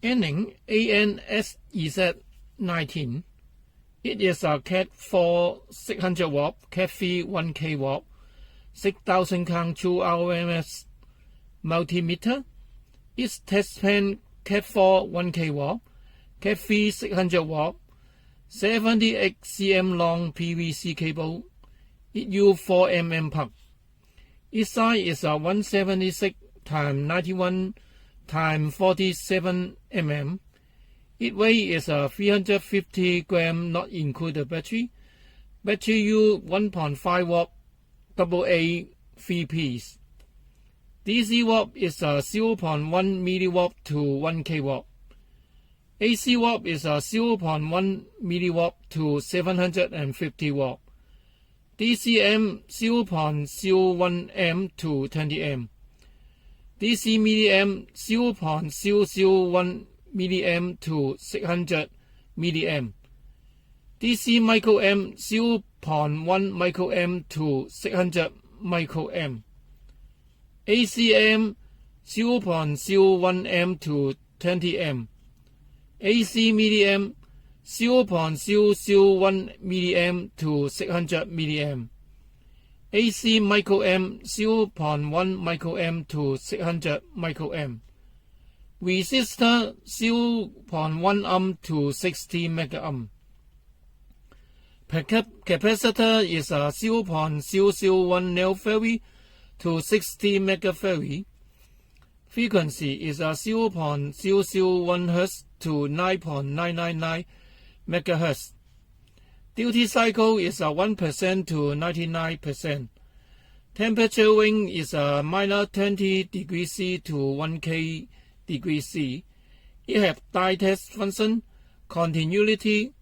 Aneng An-Sz19. It is a CAT4 600W, CAT3 1kW, 6000 count 2 RMS multimeter. Its test pen CAT4 1kW, CAT3 600W, 78 cm long PVC cable. It uses 4mm plug. Its size is a 176 x 91 x 47 mm. Its weight is a 350 gram, not included battery. Battery use 1.5 watt AA 3 piece. DC watt is a 0.1 milliwatt to 1 kW. AC watt is a 0.1 milliwatt to 750 watt. DCm 0.01 M to 20 M. DC milliamp 0.001 milliamp to 600 milliamp. DC microamp 0.1 microamp to 600 microamp. ACmA 0.01 M to 20 M. AC milliamp 0.001 milliamp to 600 milliamp. AC microamp 0.1 microamp to 600 microamp. Resistor 0.1 ohm to 60 megaohm. Capacitor is a 0.001 nanofarad to 60 megafarad. Frequency is a 0.001 Hz to 9.999 megahertz. Duty cycle is a 1% to 99%. Temperature range is a -20 degrees C to 1K degrees C. It has die test function, continuity,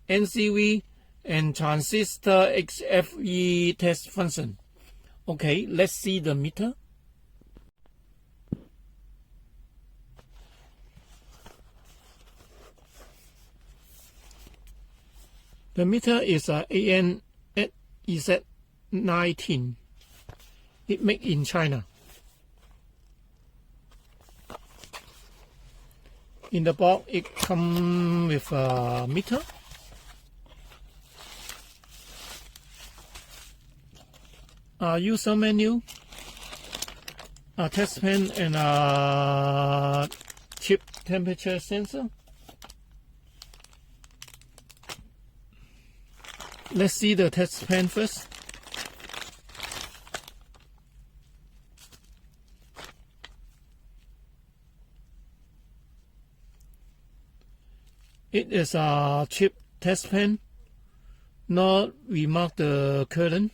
Ncv, and transistor HFE test function. Okay, let's see the meter. The meter is a Aneng-An-Sz19. It made in China. In the box, it comes with a meter. A user menu, a test pen, and a chip temperature sensor. Let's see the test pen first. It is a chip test pen, not remark the current,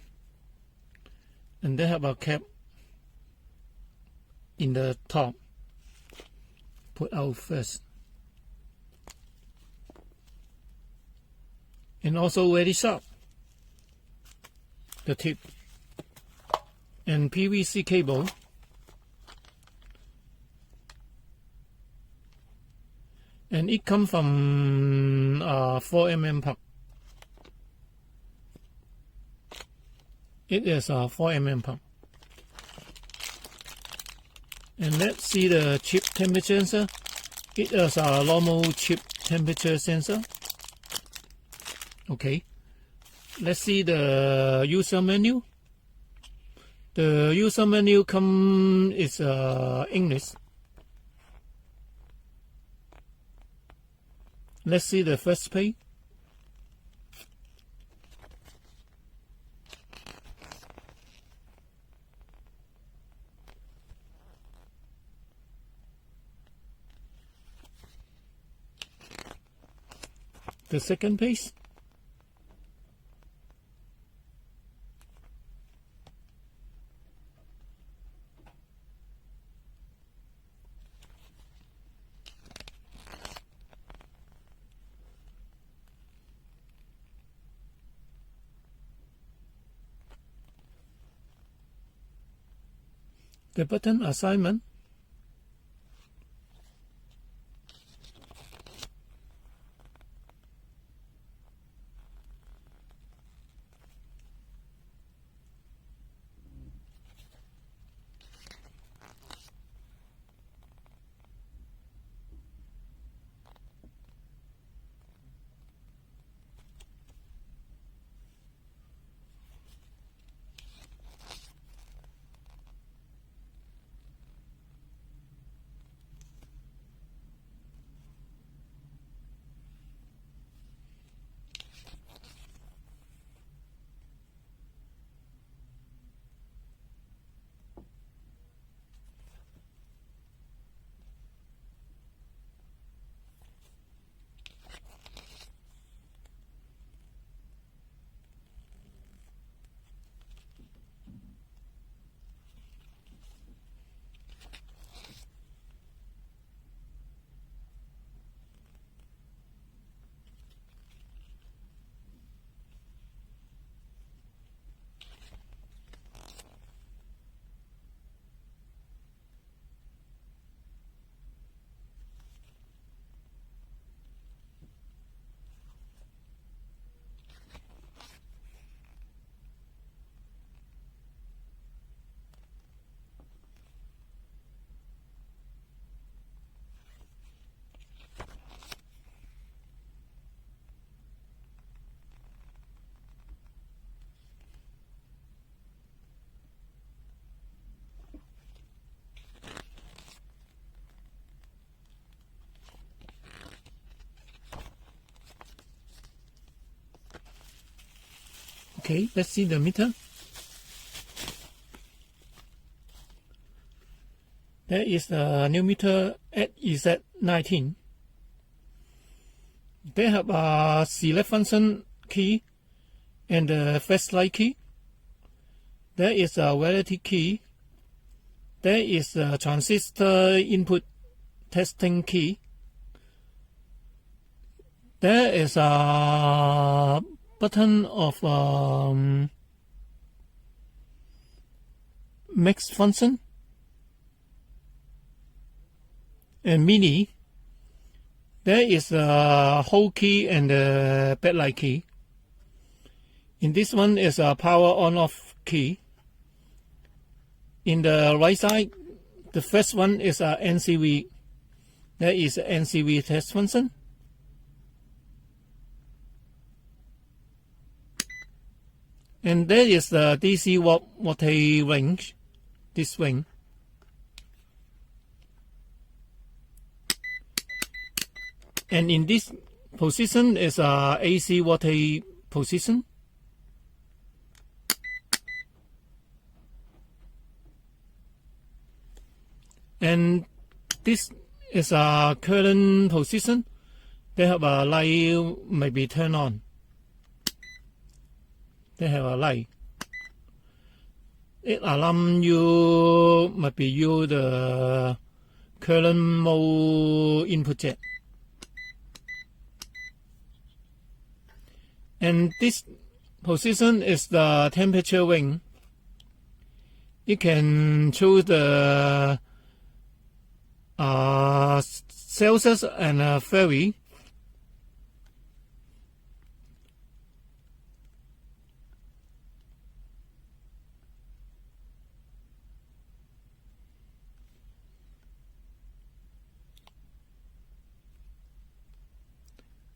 and they have a cap in the top. Put out first. And also very sharp, the tip, and PVC cable, and it comes from 4mm plug. It is a 4mm plug. And let's see the chip temperature sensor. It is a normal chip temperature sensor. Okay, let's see the user menu. The user menu is English. Let's see the first page. The second page. The button assignment. Okay, let's see the meter. There is the new meter at Z19. They have a select function key and a flashlight key. There is a variety key. There is a transistor input testing key. There is a button of mix function and mini. There is a hold key and a backlight key. In this one is a power on-off key. In the right side, the first one is a Ncv. There is a Ncv Test Function. And there is the DC voltage range, this ring. And in this position is a AC voltage position. And this is a current position. They have a light maybe turn on. They have a light. It alarm you maybe you the current mode input jet. And this position is the temperature ring. You can choose the Celsius and Fahrenheit.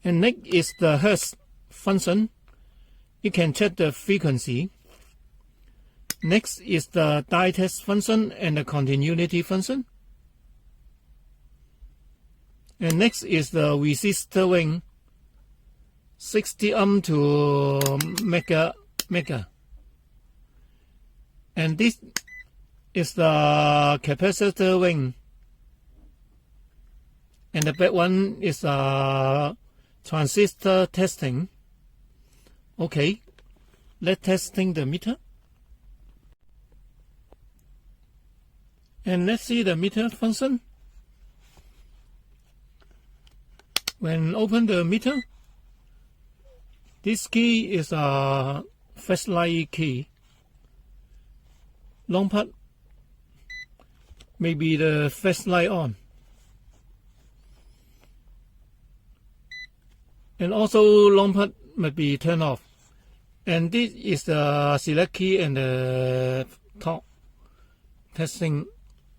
And next is the Hertz function. You can check the frequency. Next is the die test function and the continuity function. And next is the resistor ring, 60 ohm to mega. And this is the capacitor ring. And the back one is transistor testing. Okay, let's testing the meter. And let's see the meter function. When open the meter, this key is a flashlight key. Long part, maybe the flashlight on. And also long part might be turned off. And this is the select key and the top testing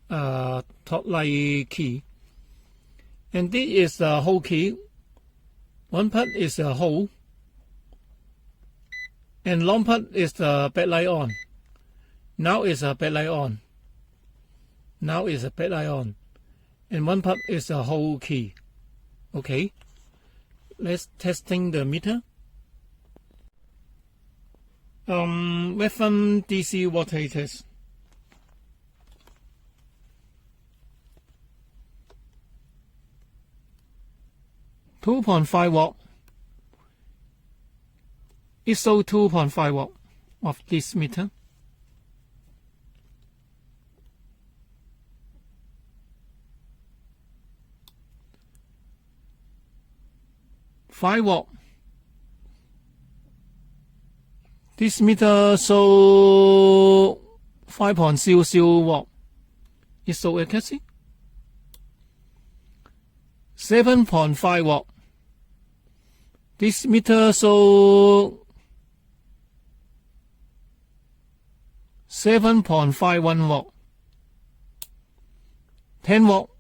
top light key. And this is the hold key. One part is a hold. And long part is the backlight on. Now is a backlight on. Now is a backlight on. And one part is a hold key. Okay. Let's testing the meter. Waveform DC voltage test. $2.5 It shows 2.5 watt of this meter. $5. This meter shows 5.00 watt. It shows accuracy. 7.5 watt. This meter shows 7.51 watt. 10 watt.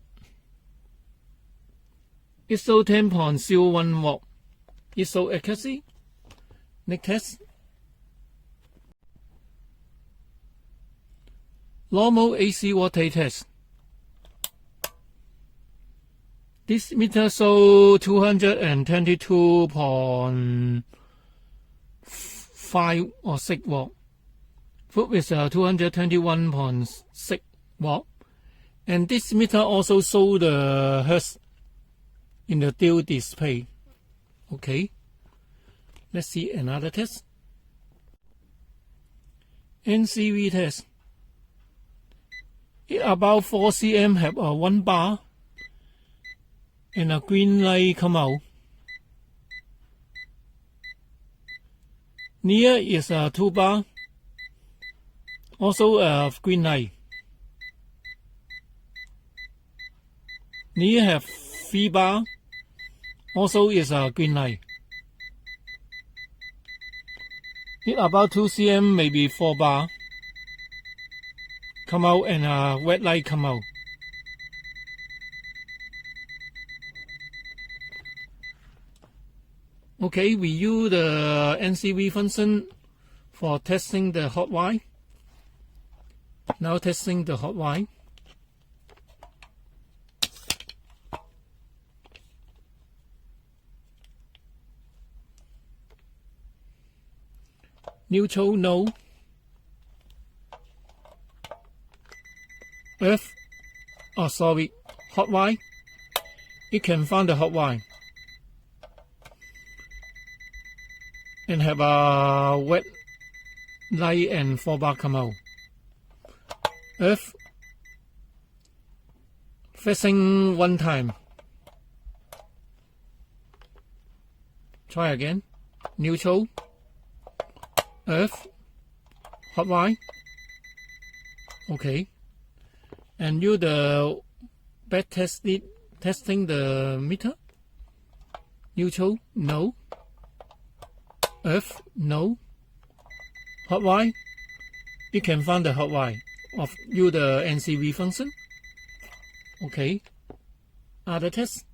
It shows 10.01 watt. It shows accuracy. Next test. Normal AC voltage test. This meter shows 222.4 5 or 6 watt. Foot is 221.6 watt. And this meter also shows the hertz in the DIODE display. Okay. Let's see another test. Ncv test. It about 4 cm have a 1 bar and a green light come out. Near is a 2 bar, also a green light. Near have 3 bar, also is a green light. It about 2 cm, maybe 4 bar come out and a red light come out. Okay, we use the Ncv function for testing the hot wire. Now testing the hot wire. Neutral, no. Earth, oh sorry, hot wire. You can find the hot wire and have a wet light and 4 bar come out. Earth, facing 1 time. Try again. Neutral. Earth, hot wire. Okay. And you the back testing the meter. Neutral, no. Earth, no. Hot wire. You can find the hot wire of you the Ncv function. Okay. Other test.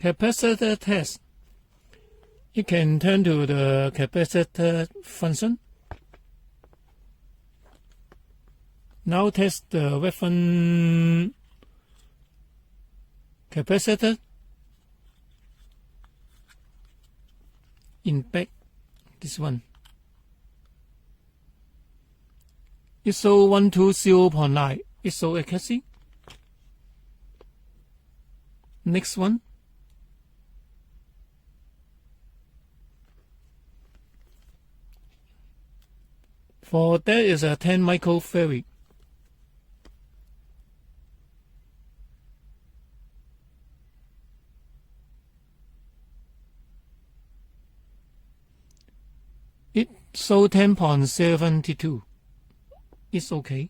Capacitor test. You can turn to the capacitor function. Now test the reference capacitor in back, this one. It shows 120.9. It shows accuracy. Next one. For that is a 10 microfarad. It shows 10.72. It's okay.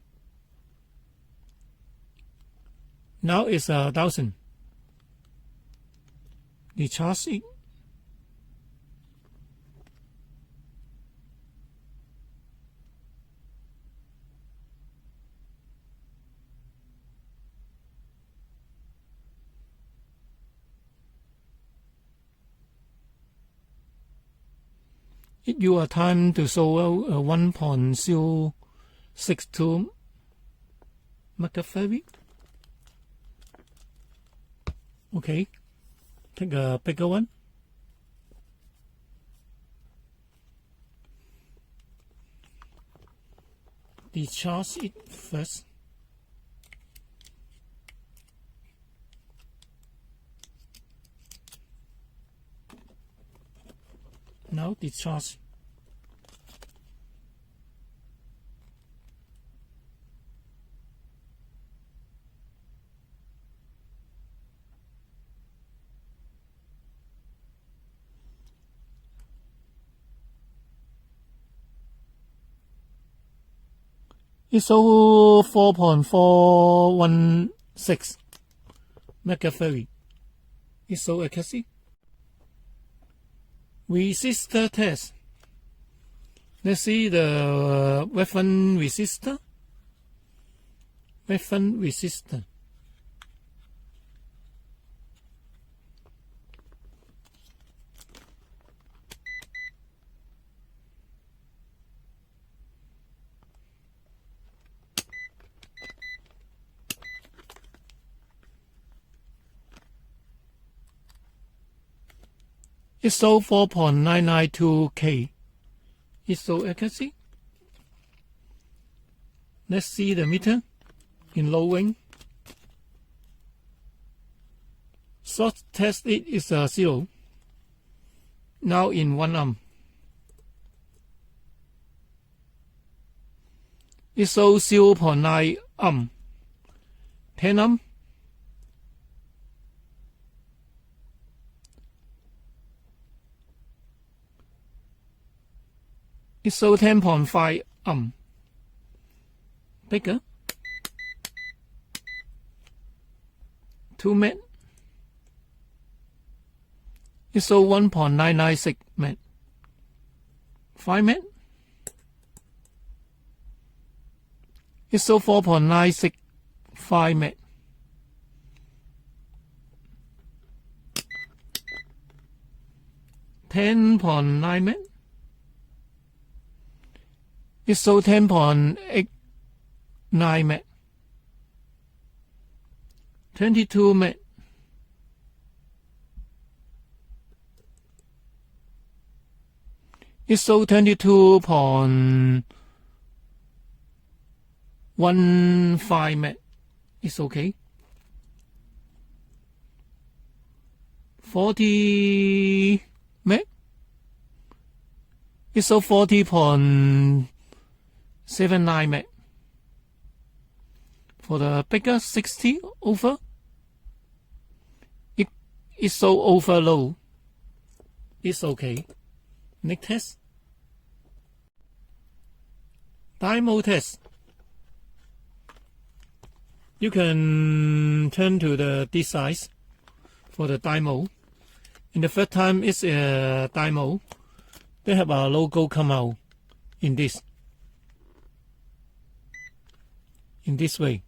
Now it's 1,000. Recharge it. It your time to show 1.062 megafarad. Okay, take a bigger one. Discharge it first. Now discharge. It's over 4.416 megafarad. It's so accuracy. Resistor test. Let's see the reference resistor. Reference resistor. It shows 4.992K. It's so accuracy. Let's see the meter in low wing. Short test it is 0. Now in 1 amp. It shows 0.9 amp. 10 amp. It shows 10.5 amp. Bigger. 2 met. It shows 1.996 met. 5 met. It shows 4.965 met. 10.9 met. It shows 10.89 met. 22 met. It shows 22.15 met. It's okay. 40 met. It shows 40.79 met. For the bigger 60 over, it shows over low. It's okay. Next test. DCmA test. You can turn to this side for the DCmA. In the first time it's a DCmA. They have a logo come out in this way.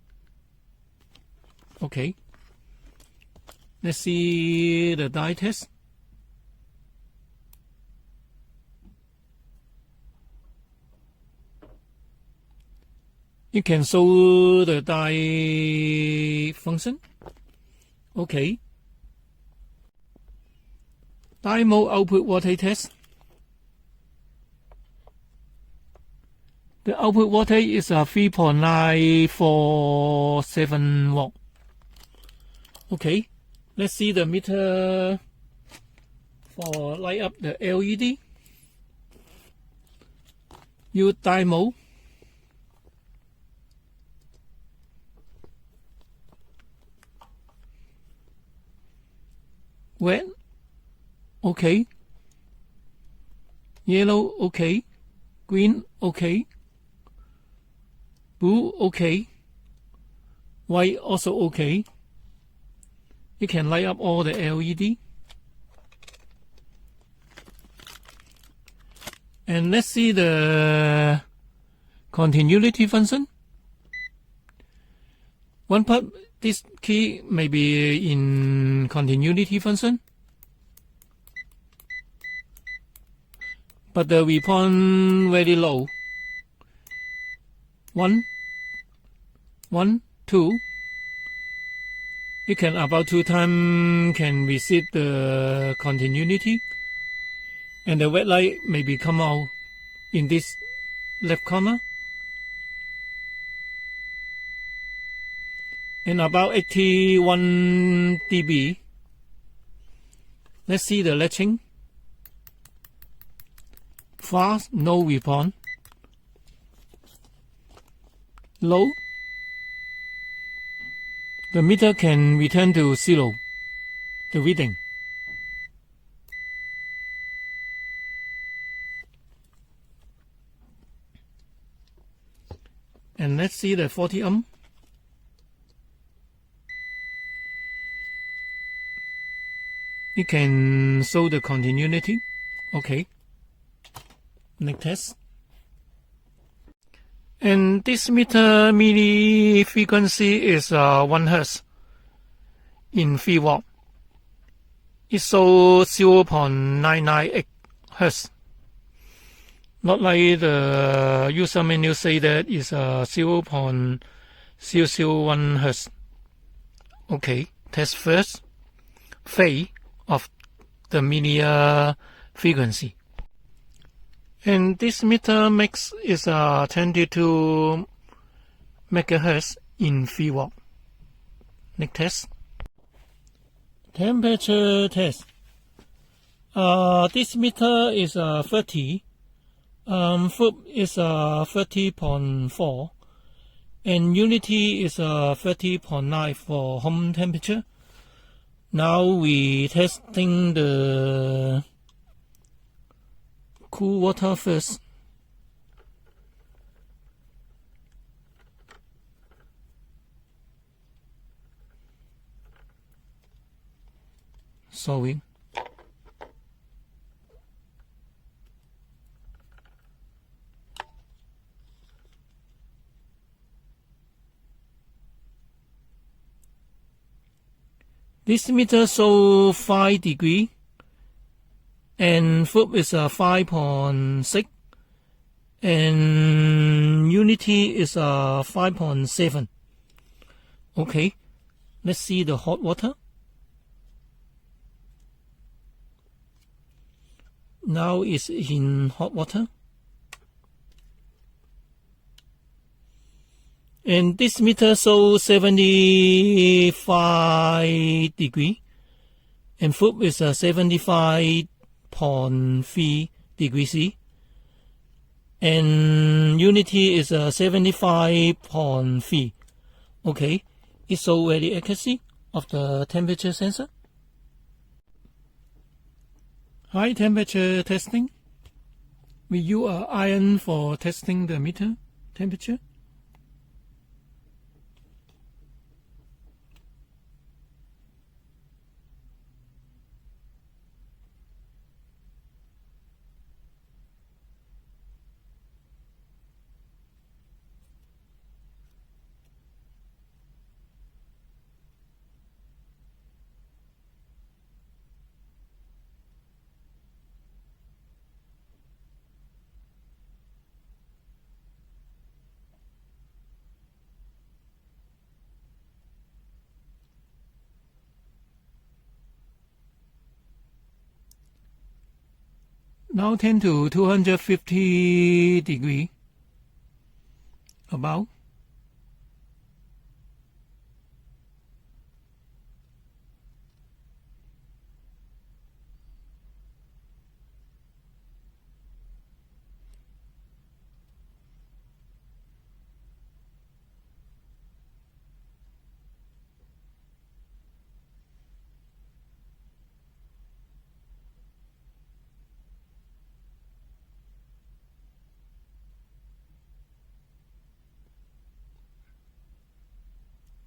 Okay. Let's see the die test. You can show the die function. Okay. DCmA output voltage test. The output voltage is 3.947 volt. Okay. Let's see the meter for light up the LED. Use DCmA. Red, okay. Yellow, okay. Green, okay. Blue, okay. White, also okay. You can light up all the LED. And let's see the continuity function. One part, this key may be in continuity function, but the response very low. 1, 1, 2. You can about 2 times can receive the continuity, and the red light maybe come out in this left corner. And about 81 dB. Let's see the latching. Fast, no response. Low. The meter can return to 0, the reading. And let's see the 40 ohm. It can show the continuity. Okay. Next test. And this meter mini frequency is 1 Hz in 3 watt. It shows 0.998 Hz. Not like the user menu say that is 0.001 Hz. Okay, test first. Phase of the linear frequency. And this meter makes is 22 megahertz in 3 watt. Next test. Temperature test. This meter is 30. Foot is 30.4. And unity is 30.9 for home temperature. Now we testing the cool water first. Solving. This meter show 5 degree and foot is 5.6 and unity is 5.7. Okay, let's see the hot water. Now it's in hot water. And this meter shows 75 degree and foot is 75.3 degrees C and unity is 75.3. Okay, it shows very accuracy of the temperature sensor. High temperature testing. We use an iron for testing the meter temperature. Now 10 to 250 degree, about.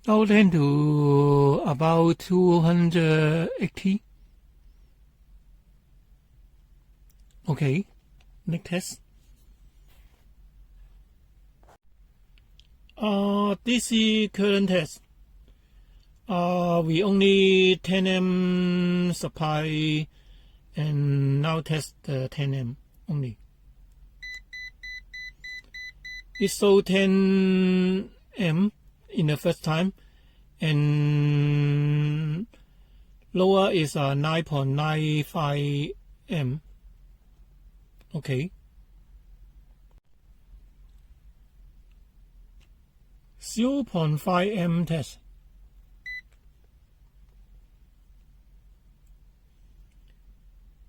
Now 10 to about 280. Okay, next test. DC current test. We only 10 amp supply and now test the 10 amp only. It show 10 amp in the first time and lower is 9.95 amp. Okay. 0.5 amp test.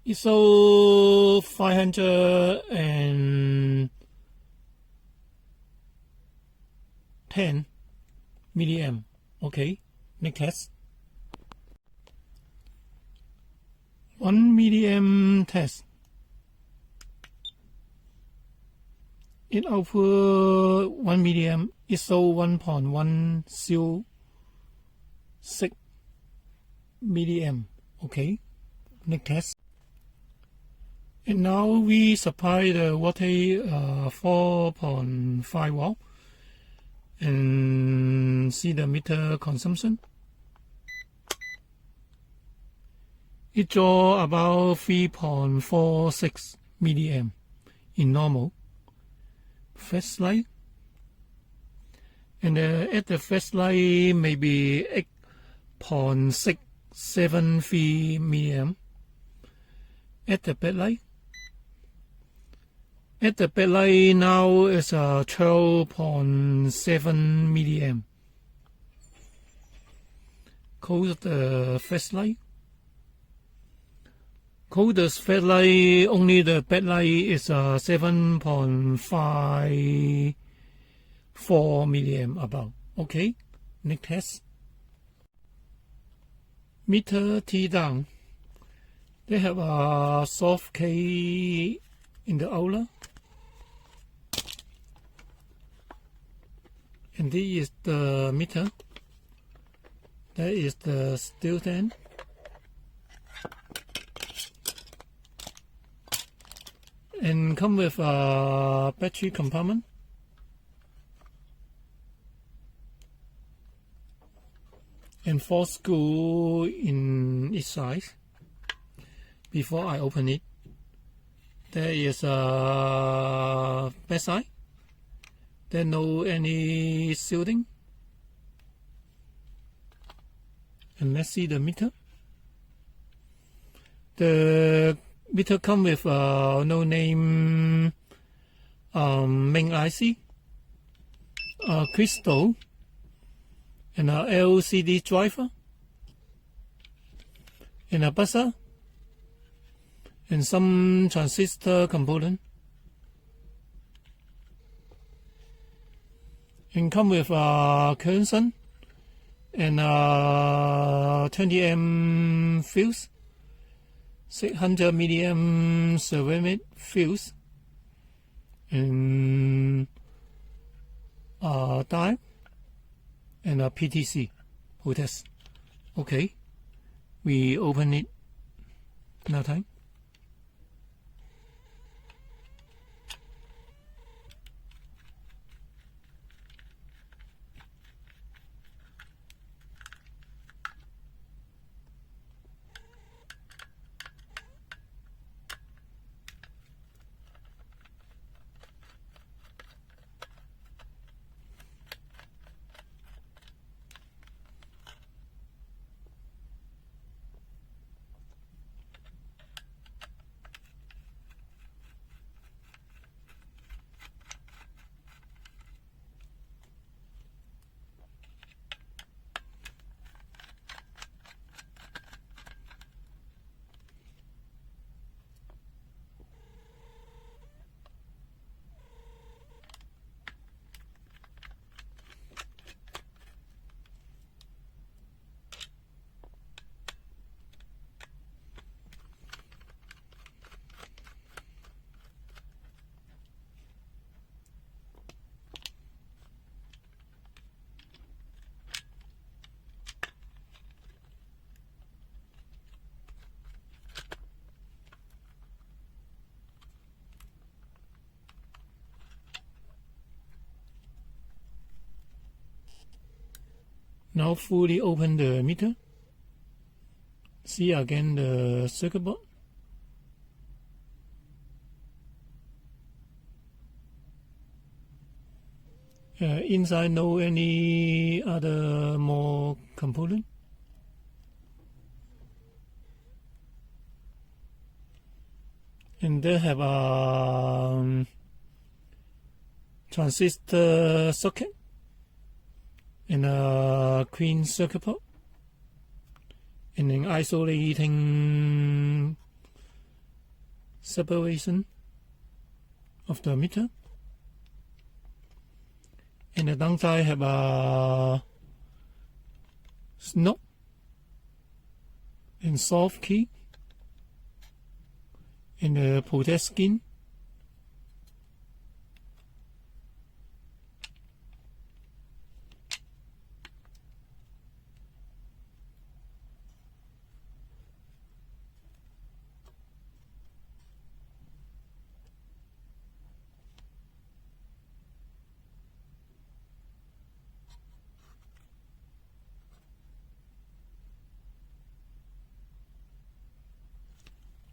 ISO 510 milliamp. Okay, next test. 1 milliamp test. It output 1 milliamp. ISO 1.106 milliamp. Okay, next test. And now we supply the voltage 4.5 watt and see the meter consumption. It draw about 3.46 milliamp in normal. Flashlight. And at the flashlight maybe 8.673 milliamp. At the backlight. At the backlight now is 12.7 milliamp. Close the flashlight. Close the flashlight, only the backlight is 7.54 milliamp about. Okay, next test. Meter T down. They have a soft K in the outlet. And this is the meter. That is the steel stand. And come with a battery compartment. And 4 screws in each side. Before I open it, there is a backside. There's no any shielding. And let's see the meter. The meter comes with no name main IC, crystal, and a LCD driver, and a buzzer, and some transistor component. And come with a current sun and 20 fuse, 600 milliamp ceramic fuse, and die, and a PTC test. Okay, we open it now time. Now fully open the meter. See again the circuit board. Inside no any other more component. And they have a transistor socket and a clean circuit board and an isolating separation of the meter. And the downside have a snap and soft key and the protect skin.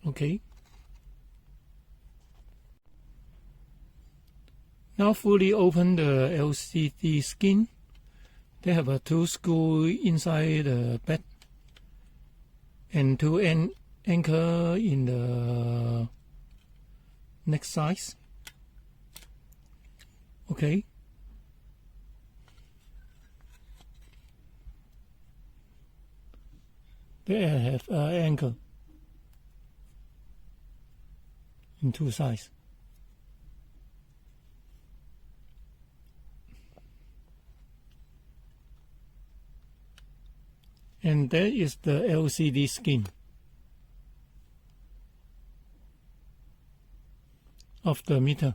Okay. Now fully open the LCD skin. They have a 2 screws inside the back and 2 ends anchor in the next size. Okay. There I have anchor in two sides. And there is the LCD skin of the meter.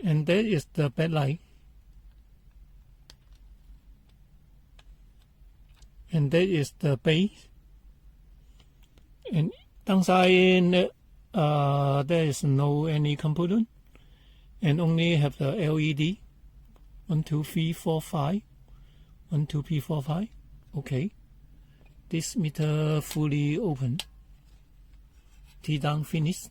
And there is the backlight. And there is the base. And downside, there is no any component, and only have the LED 1, 2, 3, 4, 5. 1, 2, 3, 4, 5. Okay. This meter fully open. T down finished.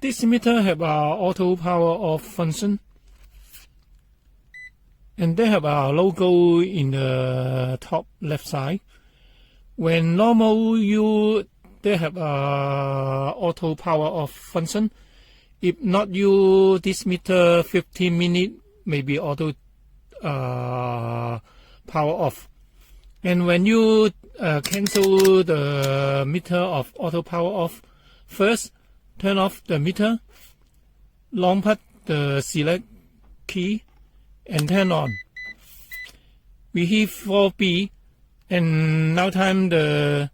This meter have a auto power off function, and they have a logo in the top left side. When normal they have a auto power off function. If not use this meter 15 minutes, maybe auto power off. And when you cancel the meter of auto power off, first turn off the meter, long press the select key, and turn on. We hit 4B, and now time the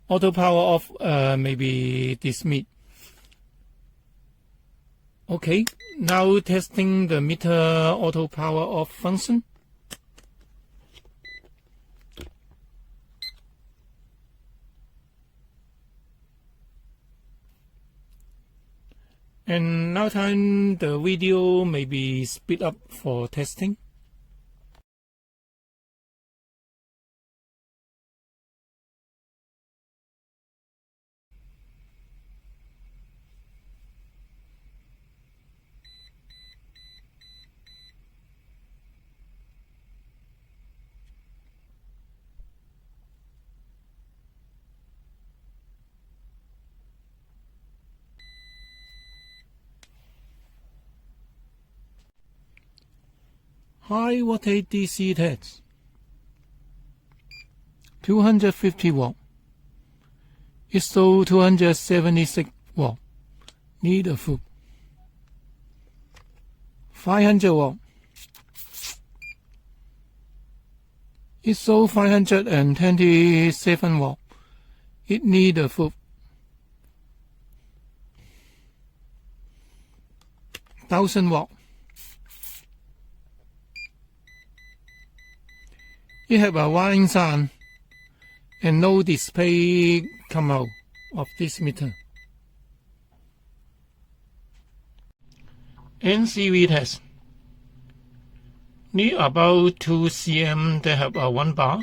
auto power off maybe dismiss. Okay, now testing the meter auto power off function. And now time the video may be speed up for testing. High voltage DC test. 250 watt. ISO 276 watt. Need a foot. 500 watt. ISO 527 watt. It need a foot. 1000 watt. You have a warning sign and no display come out of this meter. Ncv test. Near about 2 cm they have a 1 bar.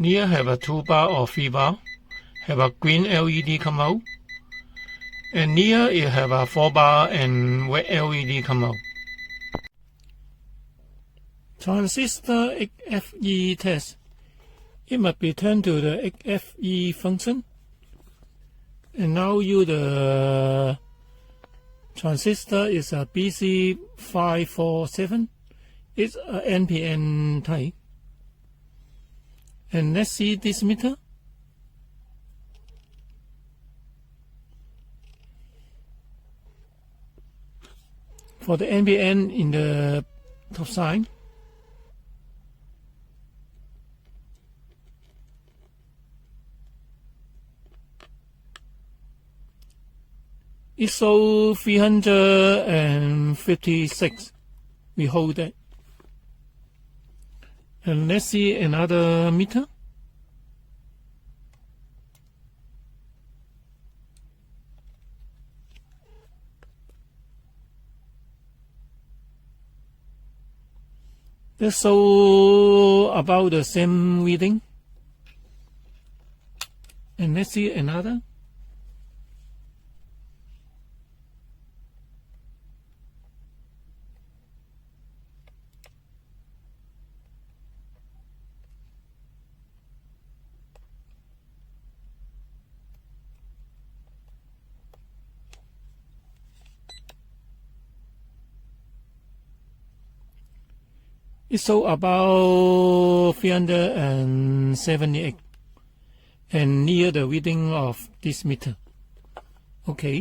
Near have a 2 bar or 3 bar. Have a green LED come out. And near it have a 4 bar and red LED come out. Transistor HFE test. It must be turned to the HFE function. And now the transistor is a BC547. It's a NPN type. And let's see this meter. For the NPN in the top side. It shows 356. We hold that. And let's see another meter. They show about the same reading. And let's see another. It's so about 378 and near the reading of this meter. Okay.